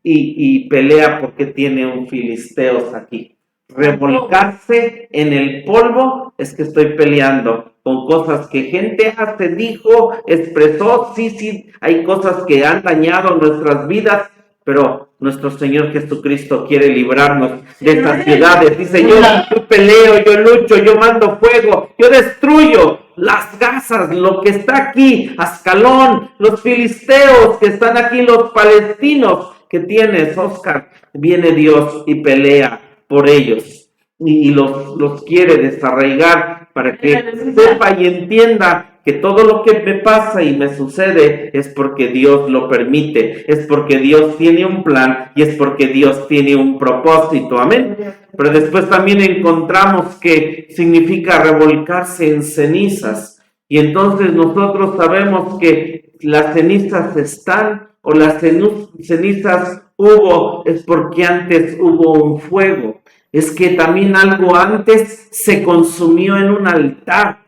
Y pelea porque tiene un filisteos aquí. Revolcarse en el polvo es que estoy peleando con cosas que gente hace, dijo, expresó. Sí, hay cosas que han dañado nuestras vidas, pero nuestro Señor Jesucristo quiere librarnos de esas ciudades. Dice, yo peleo, yo lucho, yo mando fuego, yo destruyo las Gazas, lo que está aquí, Ascalón, los filisteos que están aquí, los palestinos que tienes, Oscar. Viene Dios y pelea por ellos y los quiere desarraigar para que sepa y entienda que todo lo que me pasa y me sucede es porque Dios lo permite, es porque Dios tiene un plan y es porque Dios tiene un propósito, amén. Pero después también encontramos que significa revolcarse en cenizas, y entonces nosotros sabemos que las cenizas están, o las cenizas hubo, es porque antes hubo un fuego. Es que también algo antes se consumió en un altar,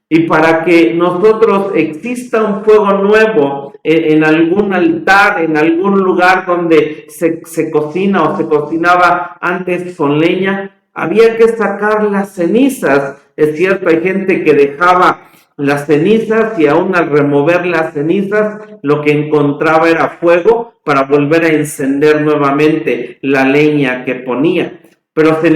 y para que nosotros exista un fuego nuevo en algún altar, en algún lugar donde se cocina o se cocinaba antes con leña, había que sacar las cenizas. Es cierto, hay gente que dejaba las cenizas y aún al remover las cenizas lo que encontraba era fuego para volver a encender nuevamente la leña que ponía. Pero se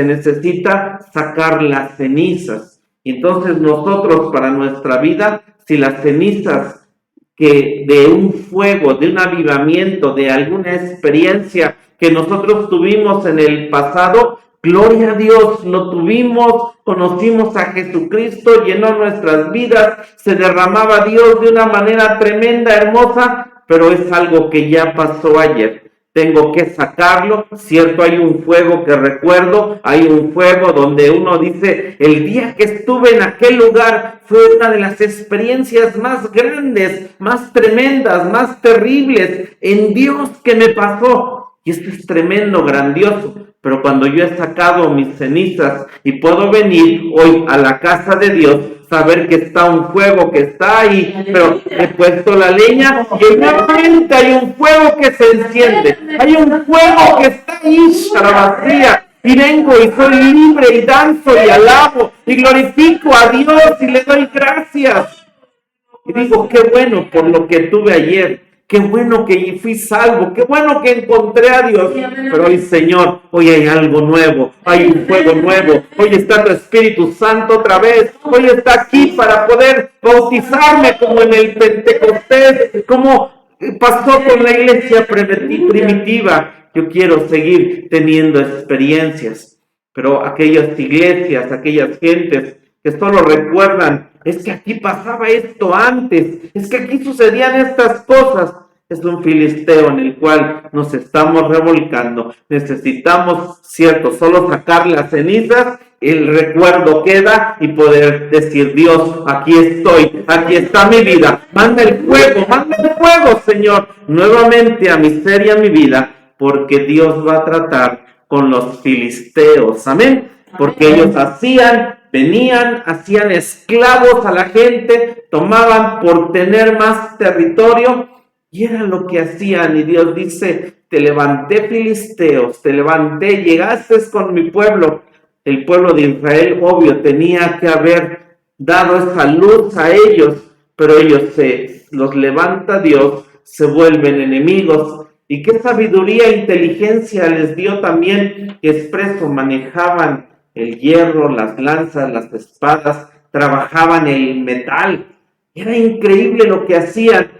necesita sacar las cenizas. Entonces nosotros para nuestra vida, si las cenizas que de un fuego, de un avivamiento, de alguna experiencia que nosotros tuvimos en el pasado, gloria a Dios, lo tuvimos, conocimos a Jesucristo, llenó nuestras vidas, se derramaba Dios de una manera tremenda, hermosa, pero es algo que ya pasó ayer. Tengo que sacarlo, cierto, hay un fuego que recuerdo, hay un fuego donde uno dice, el día que estuve en aquel lugar fue una de las experiencias más grandes, más tremendas, más terribles en Dios que me pasó. Y esto es tremendo, grandioso. Pero cuando yo he sacado mis cenizas y puedo venir hoy a la casa de Dios, saber que está un fuego que está ahí, pero he puesto la leña y nuevamente hay un fuego que se enciende. Hay un fuego que está ahí, vacía. Y vengo y soy libre y danzo y alabo y glorifico a Dios y le doy gracias. Y digo, qué bueno por lo que tuve ayer. Qué bueno que fui salvo, qué bueno que encontré a Dios. Pero hoy, Señor, hoy hay algo nuevo, hay un fuego nuevo. Hoy está tu Espíritu Santo otra vez. Hoy está aquí para poder bautizarme como en el Pentecostés, como pasó con la iglesia primitiva. Yo quiero seguir teniendo experiencias. Pero aquellas iglesias, aquellas gentes que solo recuerdan, es que aquí pasaba esto antes, es que aquí sucedían estas cosas. Es un filisteo en el cual nos estamos revolcando. Necesitamos, cierto, solo sacar las cenizas, el recuerdo queda y poder decir, Dios, aquí estoy, aquí está mi vida. Manda el fuego, Señor, nuevamente a mi ser y a mi vida, porque Dios va a tratar con los filisteos. Amén. Porque ellos venían, hacían esclavos a la gente, tomaban por tener más territorio, y era lo que hacían. Y Dios dice, te levanté, filisteos, te levanté, llegaste con mi pueblo. El pueblo de Israel, obvio, tenía que haber dado esa luz a ellos, pero ellos los levanta Dios, se vuelven enemigos. Y qué sabiduría e inteligencia les dio también, que expreso manejaban el hierro, las lanzas, las espadas, trabajaban el metal. Era increíble lo que hacían.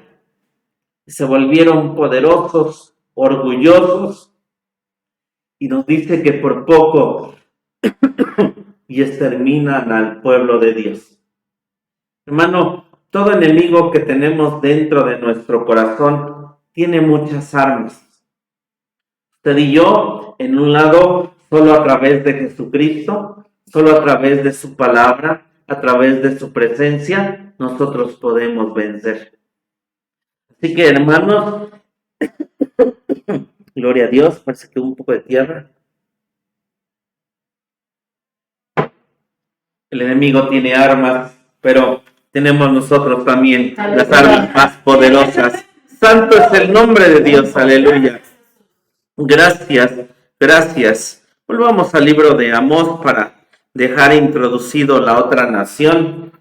Se volvieron poderosos, orgullosos, y nos dice que por poco y exterminan al pueblo de Dios. Hermano, todo enemigo que tenemos dentro de nuestro corazón tiene muchas armas. Usted y yo, en un lado, solo a través de Jesucristo, solo a través de su palabra, a través de su presencia, nosotros podemos vencer. Así que, hermanos, gloria a Dios, parece que hubo un poco de tierra. El enemigo tiene armas, pero tenemos nosotros también las armas más poderosas. Santo es el nombre de Dios, aleluya. Gracias. Volvamos al libro de Amós para dejar introducido la otra nación,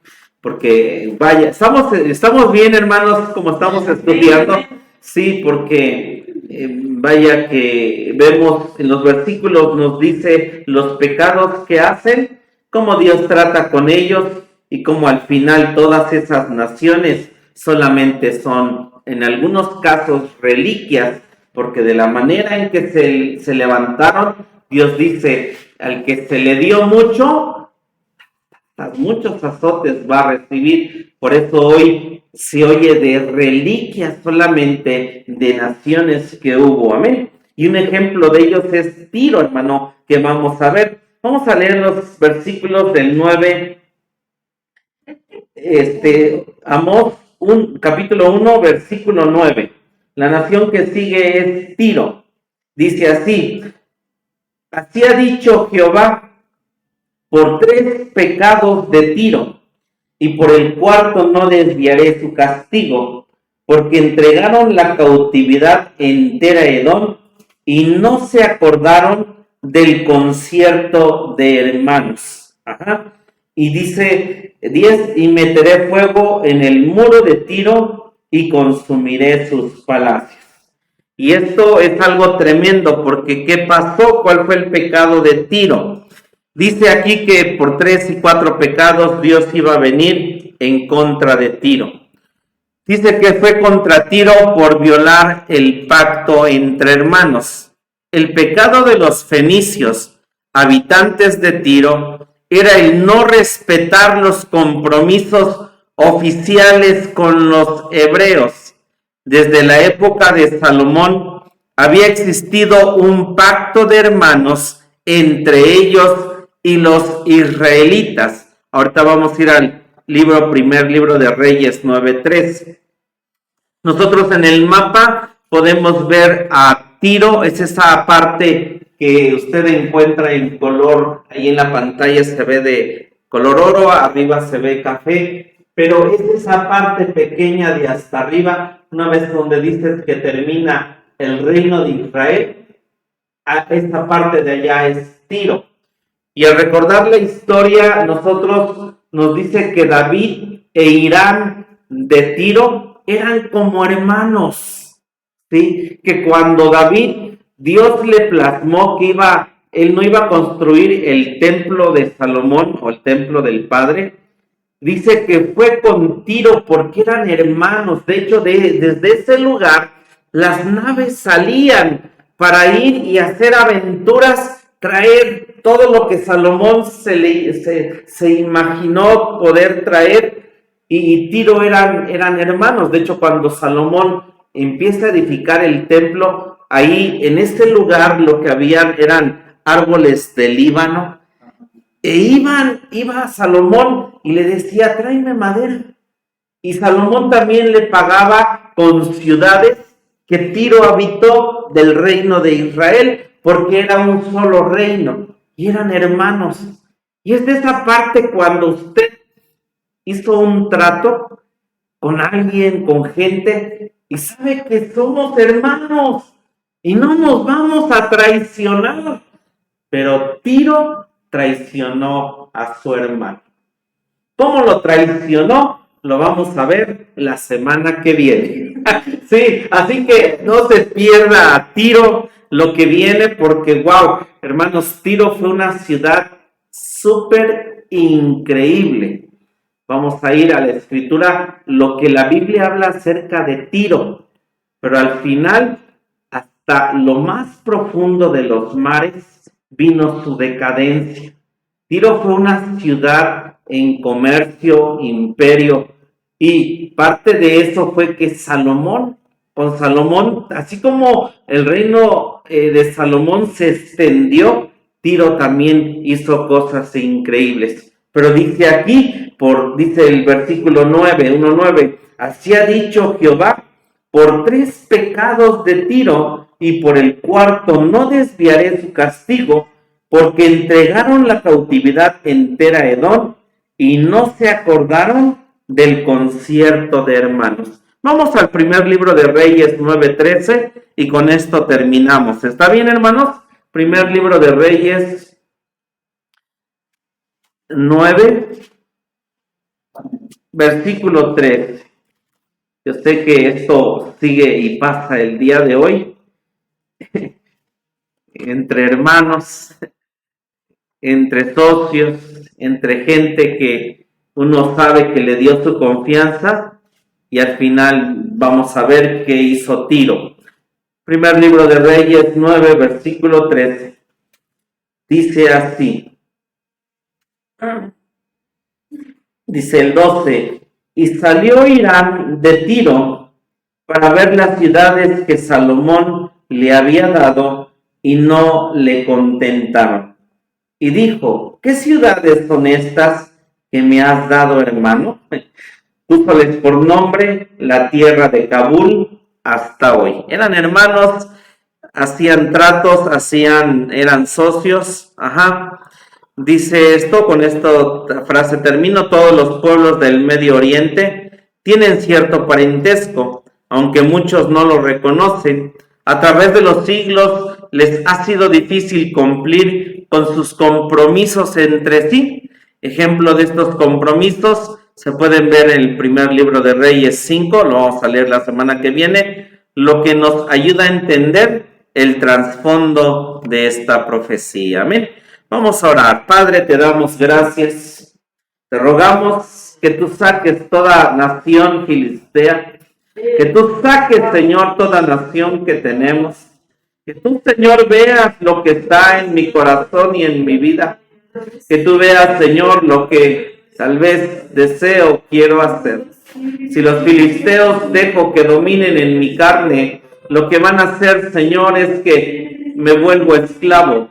porque vaya, estamos bien, hermanos, como estamos estudiando. Sí, porque vaya que vemos en los versículos, nos dice los pecados que hacen, cómo Dios trata con ellos y cómo al final todas esas naciones solamente son, en algunos casos, reliquias, porque de la manera en que se levantaron, Dios dice, al que se le dio mucho, muchos azotes va a recibir. Por eso hoy se oye de reliquias solamente de naciones que hubo. Amén. Y un ejemplo de ellos es Tiro, hermano, que vamos a ver. Vamos a leer los versículos del 9. Amós, capítulo 1, versículo 9. La nación que sigue es Tiro. Dice así: así ha dicho Jehová, por 3 pecados de Tiro, y por el 4 no desviaré su castigo, porque entregaron la cautividad entera a Edom, y no se acordaron del concierto de hermanos. Ajá. Y dice 10, y meteré fuego en el muro de Tiro y consumiré sus palacios. Y esto es algo tremendo, porque ¿qué pasó? ¿Cuál fue el pecado de Tiro? Dice aquí que por 3 y 4 pecados Dios iba a venir en contra de Tiro. Dice que fue contra Tiro por violar el pacto entre hermanos. El pecado de los fenicios, habitantes de Tiro, era el no respetar los compromisos oficiales con los hebreos. Desde la época de Salomón había existido un pacto de hermanos entre ellos y los israelitas. Ahorita vamos a ir al primer libro de Reyes 9:3. Nosotros en el mapa podemos ver a Tiro, es esa parte que usted encuentra en color, ahí en la pantalla se ve de color oro, arriba se ve café, pero es esa parte pequeña de hasta arriba, una vez donde dice que termina el reino de Israel, esta parte de allá es Tiro. Y al recordar la historia, nosotros nos dice que David e Irán de Tiro eran como hermanos, ¿sí? Que cuando Dios le plasmó que él no iba a construir el templo de Salomón o el templo del Padre, dice que fue con Tiro porque eran hermanos. De hecho, desde ese lugar las naves salían para ir y hacer aventuras, traer todo lo que Salomón se imaginó poder traer, y Tiro eran hermanos. De hecho, cuando Salomón empieza a edificar el templo, ahí en este lugar lo que habían eran árboles de Líbano, e iba Salomón y le decía, tráeme madera, y Salomón también le pagaba con ciudades que Tiro habitó del reino de Israel, porque era un solo reino y eran hermanos. Y es de esa parte cuando usted hizo un trato con alguien, con gente, y sabe que somos hermanos y no nos vamos a traicionar. Pero Tiro traicionó a su hermano. ¿Cómo lo traicionó? Lo vamos a ver la semana que viene. Sí, así que no se pierda a Tiro lo que viene, porque wow, hermanos, Tiro fue una ciudad súper increíble. Vamos a ir a la escritura, lo que la Biblia habla acerca de Tiro, pero al final, hasta lo más profundo de los mares, vino su decadencia. Tiro fue una ciudad en comercio, imperio, y parte de eso fue que con Salomón, así como el reino de Salomón se extendió, Tiro también hizo cosas increíbles. Pero dice aquí, dice el versículo 1:9, así ha dicho Jehová, por 3 pecados de Tiro y por el 4 no desviaré su castigo, porque entregaron la cautividad entera a Edom y no se acordaron del concierto de hermanos. Vamos al primer libro de Reyes 9:13 y con esto terminamos. ¿Está bien, hermanos? Primer libro de Reyes 9, versículo 13. Yo sé que esto sigue y pasa el día de hoy entre hermanos, entre socios, entre gente que uno sabe que le dio su confianza, y al final vamos a ver qué hizo Tiro. Primer libro de Reyes 9, versículo 13. Dice así. Dice el 12. Y salió Irán de Tiro para ver las ciudades que Salomón le había dado y no le contentaron. Y dijo, ¿qué ciudades son estas que me has dado, hermano? Púsoles por nombre la tierra de Kabul hasta hoy. Eran hermanos, hacían tratos, eran socios. Ajá. Dice esto, con esta frase termino, todos los pueblos del Medio Oriente tienen cierto parentesco, aunque muchos no lo reconocen. a través de los siglos les ha sido difícil cumplir con sus compromisos entre sí. Ejemplo de estos compromisos se pueden ver en el primer libro de Reyes 5, lo vamos a leer la semana que viene, lo que nos ayuda a entender el trasfondo de esta profecía. Amén. Vamos a orar. Padre, te damos gracias. Te rogamos que tú saques toda nación filistea, que tú saques, Señor, toda nación que tenemos, que tú, Señor, veas lo que está en mi corazón y en mi vida, que tú veas, Señor, lo que tal vez deseo, quiero hacer. Si los filisteos dejo que dominen en mi carne, lo que van a hacer, Señor, es que me vuelvo esclavo,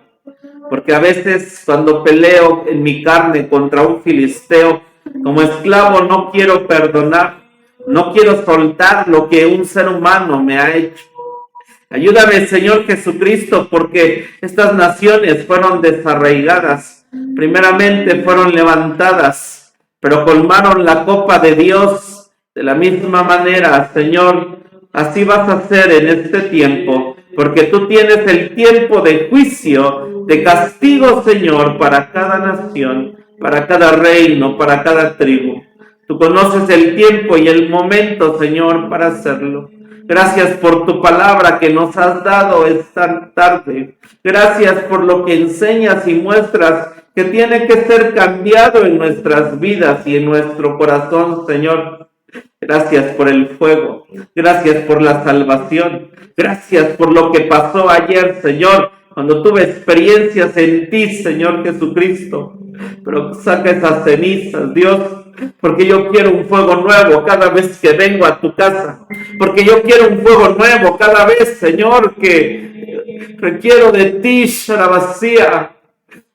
porque a veces cuando peleo en mi carne contra un filisteo, como esclavo no quiero perdonar, no quiero soltar lo que un ser humano me ha hecho. Ayúdame, Señor Jesucristo, porque estas naciones fueron desarraigadas. Primeramente fueron levantadas, pero colmaron la copa de Dios. De la misma manera, Señor, así vas a hacer en este tiempo, porque tú tienes el tiempo de juicio, de castigo, Señor, para cada nación, para cada reino, para cada tribu. Tú conoces el tiempo y el momento, Señor, para hacerlo. Gracias por tu palabra que nos has dado esta tarde. Gracias por lo que enseñas y muestras que tiene que ser cambiado en nuestras vidas y en nuestro corazón, Señor. Gracias por el fuego. Gracias por la salvación. Gracias por lo que pasó ayer, Señor, cuando tuve experiencias en ti, Señor Jesucristo. Pero saca esas cenizas, Dios, porque yo quiero un fuego nuevo cada vez que vengo a tu casa, porque yo quiero un fuego nuevo cada vez, Señor, que requiero de ti, Sharabasía,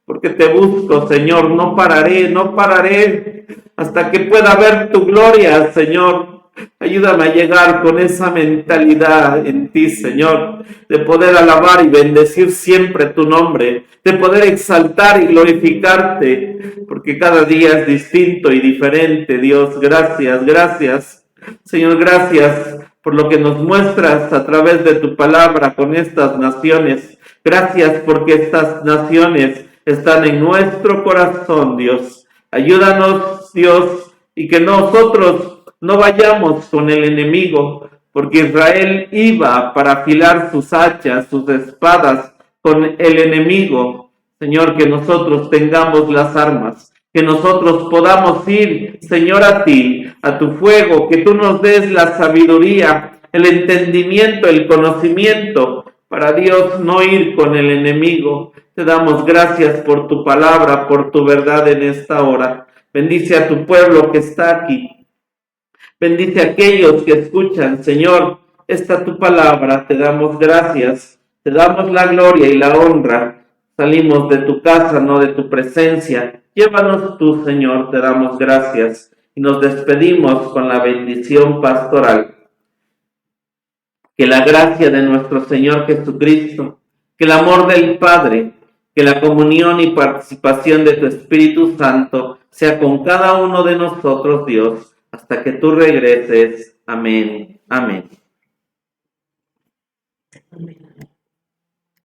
porque te busco, Señor, no pararé hasta que pueda ver tu gloria, Señor. Ayúdame a llegar con esa mentalidad en ti, Señor, de poder alabar y bendecir siempre tu nombre, de poder exaltar y glorificarte, porque cada día es distinto y diferente, Dios. Gracias. Señor, gracias por lo que nos muestras a través de tu palabra con estas naciones. Gracias porque estas naciones están en nuestro corazón, Dios. Ayúdanos, Dios, y que nosotros no vayamos con el enemigo, porque Israel iba para afilar sus hachas, sus espadas con el enemigo. Señor, que nosotros tengamos las armas, que nosotros podamos ir, Señor, a ti, a tu fuego, que tú nos des la sabiduría, el entendimiento, el conocimiento, para Dios no ir con el enemigo. Te damos gracias por tu palabra, por tu verdad en esta hora. Bendice a tu pueblo que está aquí. Bendice a aquellos que escuchan, Señor, esta tu palabra. Te damos gracias, te damos la gloria y la honra. Salimos de tu casa, no de tu presencia. Llévanos tú, Señor, te damos gracias. Y nos despedimos con la bendición pastoral. Que la gracia de nuestro Señor Jesucristo, que el amor del Padre, que la comunión y participación de tu Espíritu Santo sea con cada uno de nosotros, Dios, hasta que tú regreses. Amén. Amén.